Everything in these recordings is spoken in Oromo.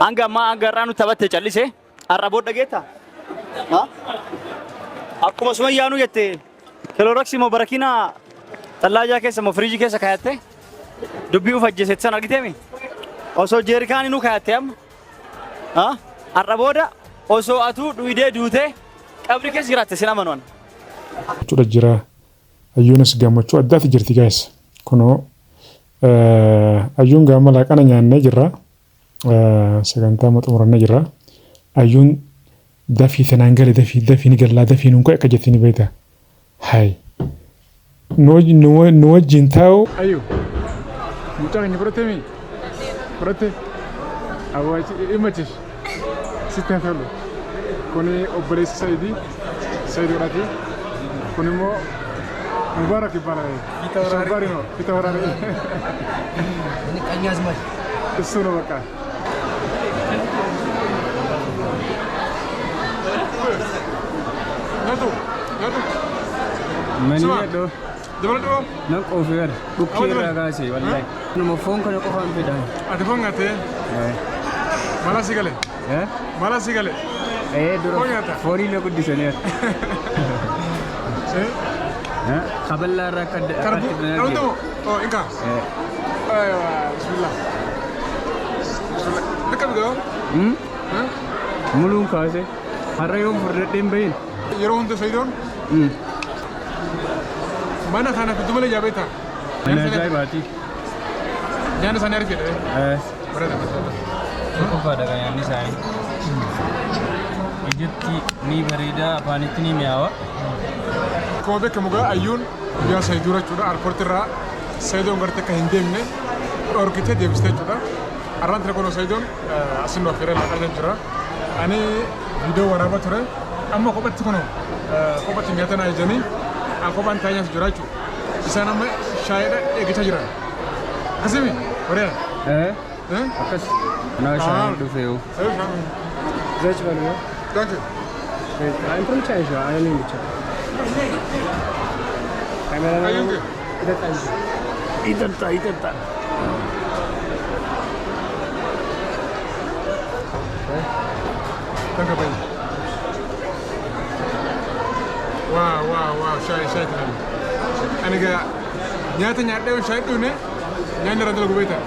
Anga ma anga ranu tabatte challise arraboo dhageetta ha akkuma suma yaanu jette keloroksi mo barakina tallaaja keessa mo fridge keessa kaayatte dubbii ufajjese san argitemi oso jerikaani nu kaayatte am ha arrabooda oso atu duide duute qabri keessa jiraatte sinamanon tuda jira ayyuunas gammachuu addaati jirti guys kuno ayyuun gaamala kana nyaanne jirra sagantaa maxumuranne jirra ayyuun dafii tanangale dafii ni galla dafii nun ko akka jettini beeta hay no wajjin taa'u ayyu mucaa keenya fudhatte awwaachi imachish sitti hafalu kuni obboleessi Sayidoodhaati kun immoo Mubarak ibaalaye kita waraane ini Qanyaazmaach እሱ ነው በቃ من يدو نقوفير بكير راسي والله نمفون كنا قفان في ده أتفهم أنت مالا سيغالي درو فوري لو كنت سنير قبل لا ركض كاربو إنكا أيوة بسم الله لكم جو ملون كاسه هر يوم فردين بين يروحون تسيدون mana kana kudumale jabeta ana jai bati jana sanar ke berada ko pada kaya ni sai Egypti ni berida apanitti ni miawa ko be kamuga ayun ya saydura chuda arportira saydon garte ka hindemne orkite debiste chuda arrantre kono saydon asino fere la kajan chura ani video waraba ture amma ko batti kono ko batti ngatana ajani aku bantanya sejuracu di sana me syahida kita jiran kasih Korea akas nasional tu feu zai ci balo danke I'm from China I am in China kamera ayunge idanta danke bay wow syai tenan aniga nyata nyade syai tu ne nyanda randal go beta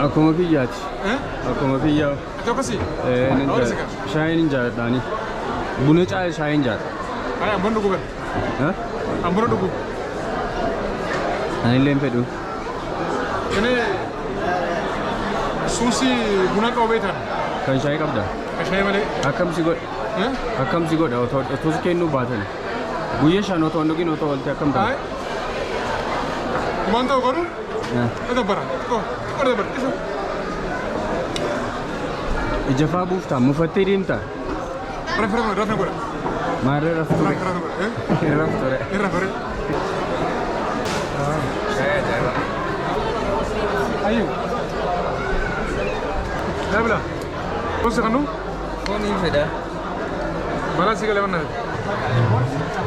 aku mau pijat aku mau pijau atau kasih syai ninja tani bune chai syai ninja ay ambon dugu ben ambon dugu ani lempe du ini susi buna ko beta kan syai kabda syai male akam si god auto kennu batan guye shano to ndogi no to walte akam ta manto koru ada bara ko ada bara iso ijafa bufta mufattirin ta rafna gora mare raftore ayo dabla kose kanu koni feda Mana sih kalian mana?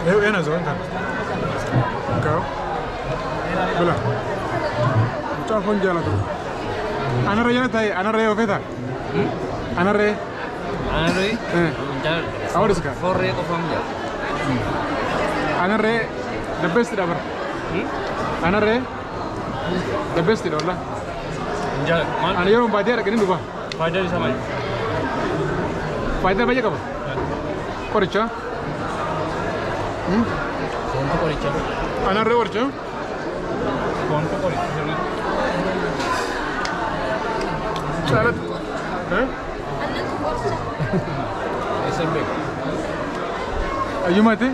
Enak zoan kan? Kau? Bela. Kita pun jalan tu. Anak raya nanti, anak raya apa tak? Anak raya? Jalan. Awak suka? Korea kau faham tak? Anak raya the best tidak ber? Anak raya the best tidak lah. Jalan. Anak yang baca ada kini lupa. Baca di sana. Baca baca apa? Korcha? Konto korcha. Anak raya korcha? Konto korcha. Salat. SMB. Ayu mati?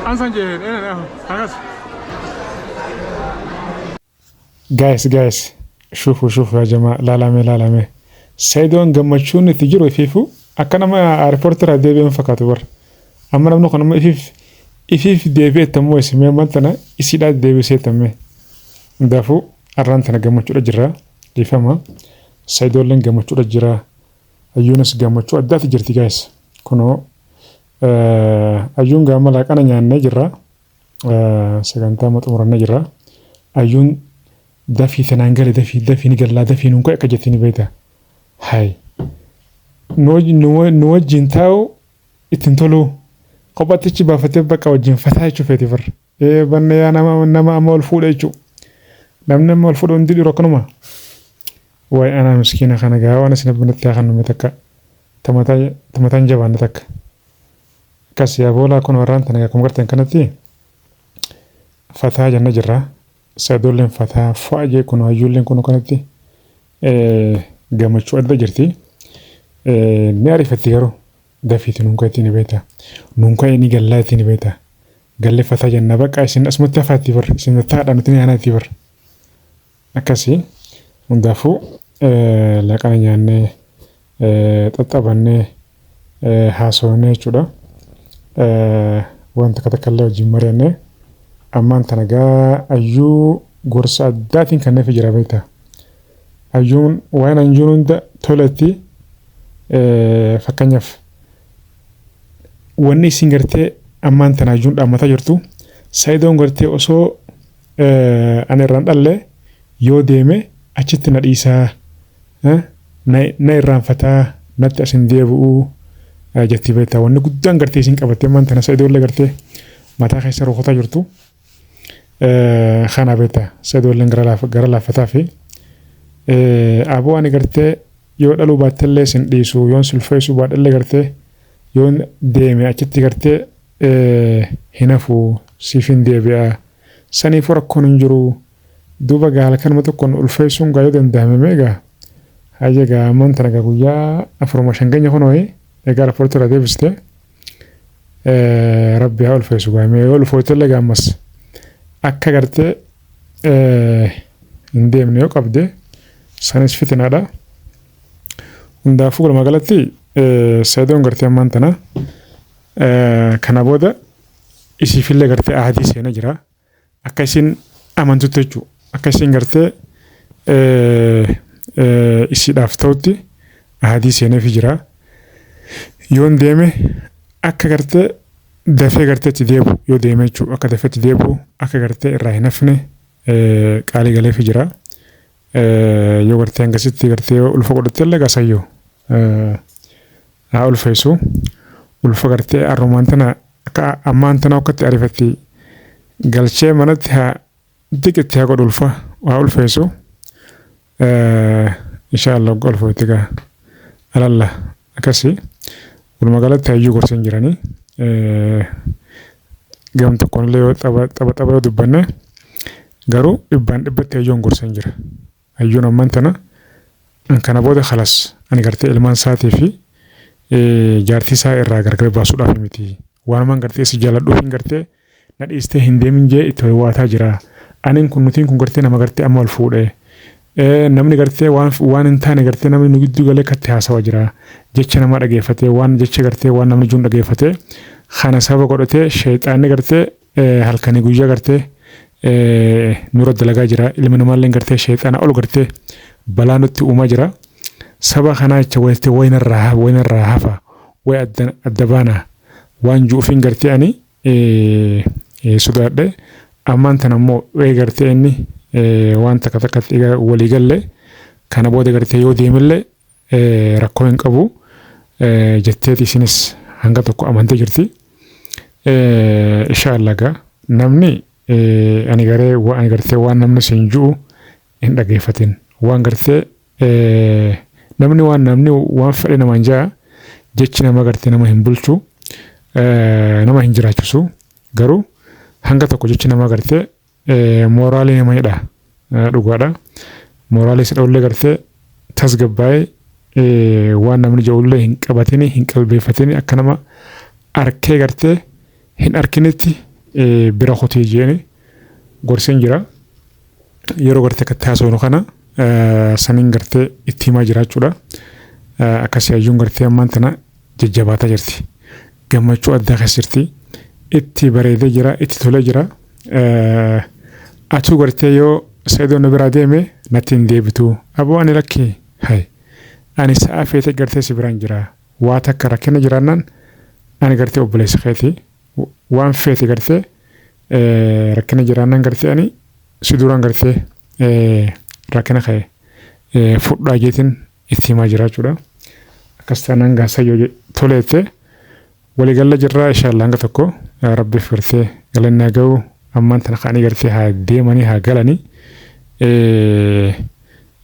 Ansanje, hagas. Guys, شوفوا يا جماعة لا سيدون جمعشون تجروا فيفو أكنا ما ريبورتر ديبي فقط ور أما نحن نقول ما إفيف ديبي تمو اسمه مثلا إسيدا ديبي سيتمه دافو أرانتنا جمعشون الجرا يفهمها سيدون لين جمعشون الجرا أيونس جمعشون أدات جرتي guys كنو أيون جمع لك أنا نجرا سكانتا متمرن نجرا ayyuun dafii sanaan gale dafii ni gallaa dafii nuun akka jettini beekta. Hayi nu wajjin taa'u ittiin tolu kophaatichi baafatee bakka wajjin fataa jechuu feeti fir. Banne yaa nama amma ol fuudha jechuu. Namni amma ol fuudha hundi dhiiroo akkanuma. Waa'ee anaa miskiina kana gaa waan isin abbanatti haa kannume takka tamataan jabaanne takka. Akkas yaa boolaa kun warraan tana akkuma gartan kanatti fataa janna jirra. Saayidolleen fataa fo'a jee kun hayyuulleen kun kanatti gammachuu adda jirti. Ni ariifatti garuu dafiiti nunka ittiin beekta. Nunka inni gallaa ittiin beekta. Gallee fataa janna bakka isin asumatti hafaatti bar isin taa'aadhaan nuti ni aanaatti bar. Akkasii hundaafuu laqana nyaannee xaxxabannee haasofnee jechuudha. Wanta takka illee wajjin mari'annee ammaan tana gaa ayyuu gorsa addaatiin kan nafi jira beekta. Ayyuun waan anjuun hunda tolatti fakkeenyaaf wanni isin gartee ammaan tana ayyuun dhaammataa jirtu Saayidoon gartee osoo ani irraan dhalle yoo deeme achitti na dhiisaa na irraanfataa natti asin deebi'uu jetti beekta. Wanni guddaan gartee isin qabattee ammaan tana Saayidoollee gartee mataa keessa rukutaa jirtu. Kana beekta Saayidoolleen gara laaffataa fi aboo ani gartee yoo dhaluu baattellee isin dhiisu yoon sulfeessu baadhallee gartee yoon deeme achitti gartee hin hafu siifin deebi'a. Saniifuu rakkoon hin jiru. Duuba gaala kanuma tokkoon ulfeessuun gaa yoo danda'ame meegaa hayya gaa ammaan tana gaa guyyaa 45 kunoo egaa raapportii irra deebiste rabbi haa ulfeessu gaa mee ulfootellee gaa ammas akka gartee hin deemne yoo qabde sanis fitinaadha. Hundaafuu walumaa galatti Saayidoon gartee ammaan tana kana booda isiifillee gartee ahadii seenaa jira. Akka isin amantutti jechuudha. Akka isin gartee isiidhaaf ta'utti ahadii seeneefi jira. Yoon deeme akka gartee dafee gartee itti deebi'u yoo deeme jechuudha. Akka dafee itti deebi'u akka gartee irraa hin hafne qaalii galeefi jira. Yoo gartee hangasitti gartee ulfa godhattee illee gaasayyoo haa ulfeessu. Ulfa gartee arrumaan tana akka ammaan tana akkatti ariifatti galchee manatti haa diqitti haa godhu ulfa haa ulfeessu. Inshaallah waggaa ulfootti gaa alalla akkasii walumaa galatti hayyuu gorsan jiranii. Gam tokkoonillee yoo tapha yoo dubbanne garuu dhibbaan dhibbatti hayyuun gorsan jira. Hayyuun ammaan tana kana booda khalas ani gartee ilmaan isaatii fi jaartii isaa irraa gargar baasuudhaaf miti. Waanumaan gartee si jaaladhuuf hin gartee na dhiistee hin deemin jee itti waataa jira. Aniin kun nutiin kun gartee nama gartee amma ol fuudhee namni gartee waan hin taane gartee namni nu gidduu galee katti haasawa jira. Jecha nama dhageeffatee waan jecha gartee waan namni juun dhageeffatee kana saba godhatee sheexaanni gartee halkanii guyyaa gartee nurra dalagaa jira. Ilmi namaallee gartee sheexaana ol gartee balaa nutti uumaa jira. Saba kanaa jecha wayitee wayinarraa hafa way adda baana waan juufiin gartee ani sodaadhe ammaan tana immoo gartee inni waan takka takkatti walii galle kana booda gartee yoo deemillee rakkoo hin qabu jetteeti isinis hanga tokko amantee jirti. Inshaallah gaa namni ani gartee waan namni siin ju'u hin dhageeffatin waan gartee namni waan fedhe namaan jaa jechi nama gartee nama hin bulchu nama hin jiraachisu garuu hanga tokko jechi nama gartee mooraalii nama jedha dhugaadha. Mooraalii isa dhawullee gartee tasgabbaa'ee waan namni ja'ullee hin qabatini hin qalbeeffatini akka nama arkee gartee hin arkinitti bira hotii jeeni gorsen jira. Yeroo gartee akka taasifnu kana saniin gartee itti himaa jiraachuudha. Akkasii hayyuun gartee ammaan tana jajjabaataa jirti. Gammachuu addaa keessa jirti. Itti bareedee jira, itti tolee jira. Atuu gartee yoo Saayidoon na biraa deeme natti hin deebitu. Aboo ani lakkee hayi. Ani sa'a feete gartee si biraan jira. Waa takka rakkina jiraannaan ani gartee obboleessa keeti. Waan feete gartee rakkina jiraannaan gartee ani siduraan gartee rakkina ka'e fudhaa jeetiin itti himaa jiraachuudha. Akkas taanaan gaasa yoo toleette waliigalla jirraa inshaallah hanga tokko rabbiif gartee galanni haa ga'u ammaan tana ka'anii gartee haa deemanii haa galanii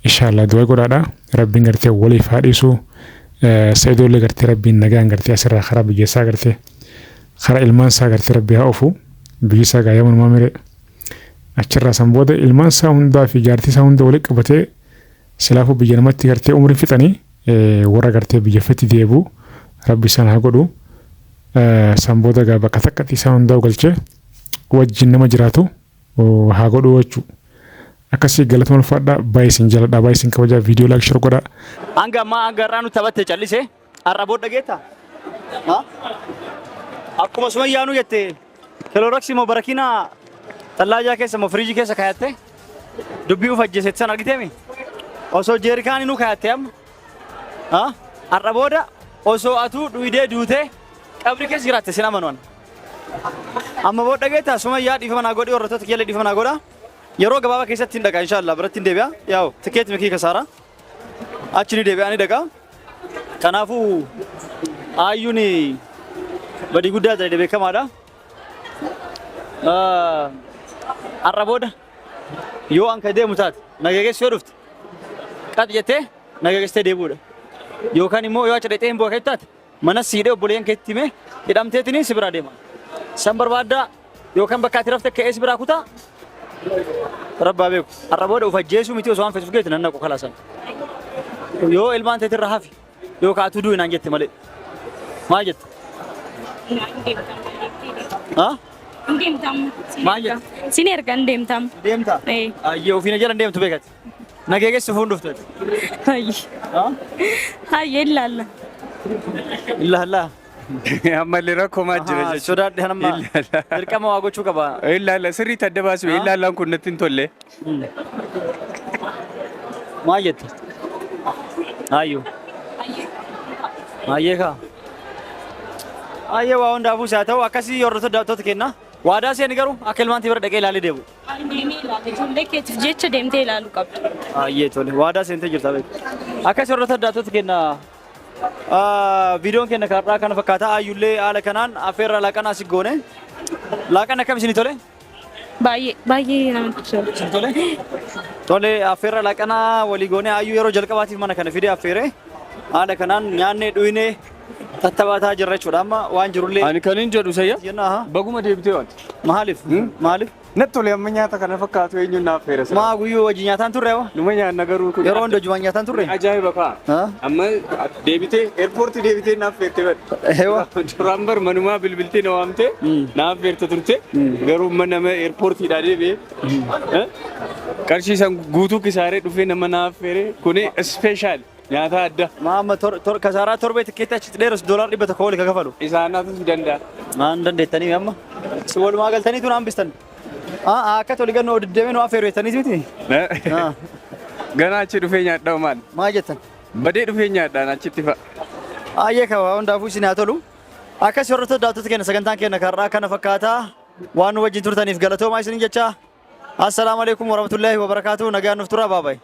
inshaallah du'a godhaadha. Rabbiin gartee waliif haa dhiisu Saidollee gartee rabbiin nagaan gartee asirraa karaa biyyeessaa gartee karaa ilmaan isaa gartee rabbi haa ofu biyyisaa gaayyamuun maamire achirraa san booda ilmaan isaa hundaa fi jaartii isaa hunda walitti qabatee silaafuu biyya namatti gartee umrii fixanii warra gartee biyyaffaatti deebi'u rabbi isaan haa godhu. San booda gaa bakka takkatti isaa hundaa galchee wajjin nama jiraatu haa godhu jechuudha. Akkasii galatuma ulfaadhaa baay'isin jaladhaa baay'isin kabajaa viidiyoo laayik shar godhaa. Hanga ammaa hanga irraa nu taphatte callisee har'a booda geetta. Akkuma Sumayyaa nu jette Keloroksi moo Barakiinaa tallaajaa keessa moo firiijii keessa kaayatte dubbii uf ajjeesetti san argiteemi osoo jeerikaanii nu kaayatte amma har'a booda osoo atuu dhuyidee duutee qabri keessa jiraatte sin amanuun amma booda geetta Sumayyaa dhiifama naa godhi warrootota kiyyalee dhiifama naa godha. Yeroo gabaabaa keessatti hin dhaqa inshaallah biratti hin deebi'a yaa'u tikeet mikii kasaara achi ni deebi'a ni dhaqa kanaafuu aayyuun badii guddaa ta'e beekamaadha. Har'a booda yoo an ka deemu taate nagageessoo dhufte qat jettee nagageessitee deebi'uudha yookaan immoo yoo achi dhaqxee hin bu'a taate mana siidhee obboleeyyan keetti himee hidhamteetini si biraa deema san barbaaddaa yookaan bakka ati rafte ka'ee si biraa kutaa Rabbaa beeku har'a booda uf ajjeesuu miti osoo waan feesuuf geetti nan naqu kalaasan yoo ilmaan teetii irra hafi yoo kaatuu du'u naan jette malee maal jette? Maal jette? Sin ergan deemtam. Deemta? Ayyee ofiina jala deemtu beekati. Nageegessa fuun dhuftu. Hayyee ilaalla. Ilaalla. Ammallee rakkoo maal jira jechuudha. Sodaadhe hanamma dirqama waa gochuu qaba. Ilaalla sirriitti adda baasu ilaallaan kun natti hin tolle. Maal jette? Ayyoo. Ayyee kaa. Ayyee waa hundaafuu isaa ta'u akkasii hordoftoota daawwattoota kenna. Waadaa seeni garuu akka ilmaantii bira dhaqee ilaalee deebi'u. Deemee ilaale ijoollee keetiif jecha deemtee ilaaluu qabdu. Ayyee tole waadaa seentee jirta beeku. Akkasii hordoftoota daawwattoota kenna. Viidiyoon kenna kaarraa kana fakkaata ayyullee haala kanaan affeerra laaqana asii goone. Laaqana akkam isinii tole? Baay'ee namatti tole. Tole affeerra laaqana walii goone ayyuu yeroo jalqabaatiif mana kana fidee affeere haala kanaan nyaannee dhuyinee tattabataa jirra jechuudha amma waan jirullee. Ani kan hin jedhu sayya baguma deebitee wanti. Maaliif? Maaliif? Natti tole amma nyaata kana fakkaatu eenyuun naaf feera. Maa guyyoo wajji nyaataan turre hoo? Numa nyaanna garuu kun. Yeroo hunda jumaan nyaataan turre? Ajaa'iba kaa. Amma deebitee eerpoortii deebitee naaf feerte bada. Eewa. Duraan bar manumaa bilbiltee na waamte naaf feerte turte garuu nama eerpoortiidhaa deebi'ee qarshii san guutuu kisaaree dhufee nama naaf feere kuni ispeeshaal. Nyaata adda. Maama kasaaraa torbee tikkeetti achitti dheeras $100 tokko wali ka kafalu. Isaanaatu danda'a. Maan dandeettanii amma si walumaa galtaniitu naan bistan. Akka toli gannoo deddeemee nu affeeru jettaniis miti. Ganaa achi dhufee nyaadhaa maal? Maal jettan? Badee dhufee nyaadhaan achitti fa'a. Ayyee kaba hundaafuu isin haa tolu. Akkas hordoftoota daawwattoota kenna sagantaan kenna karraa kana fakkaataa waan nu wajjin turtaniif galatoomaa isin jecha. Assalaamu alaikum warahmatullahi wabarakatuh nagaan nuuf tura baabaay.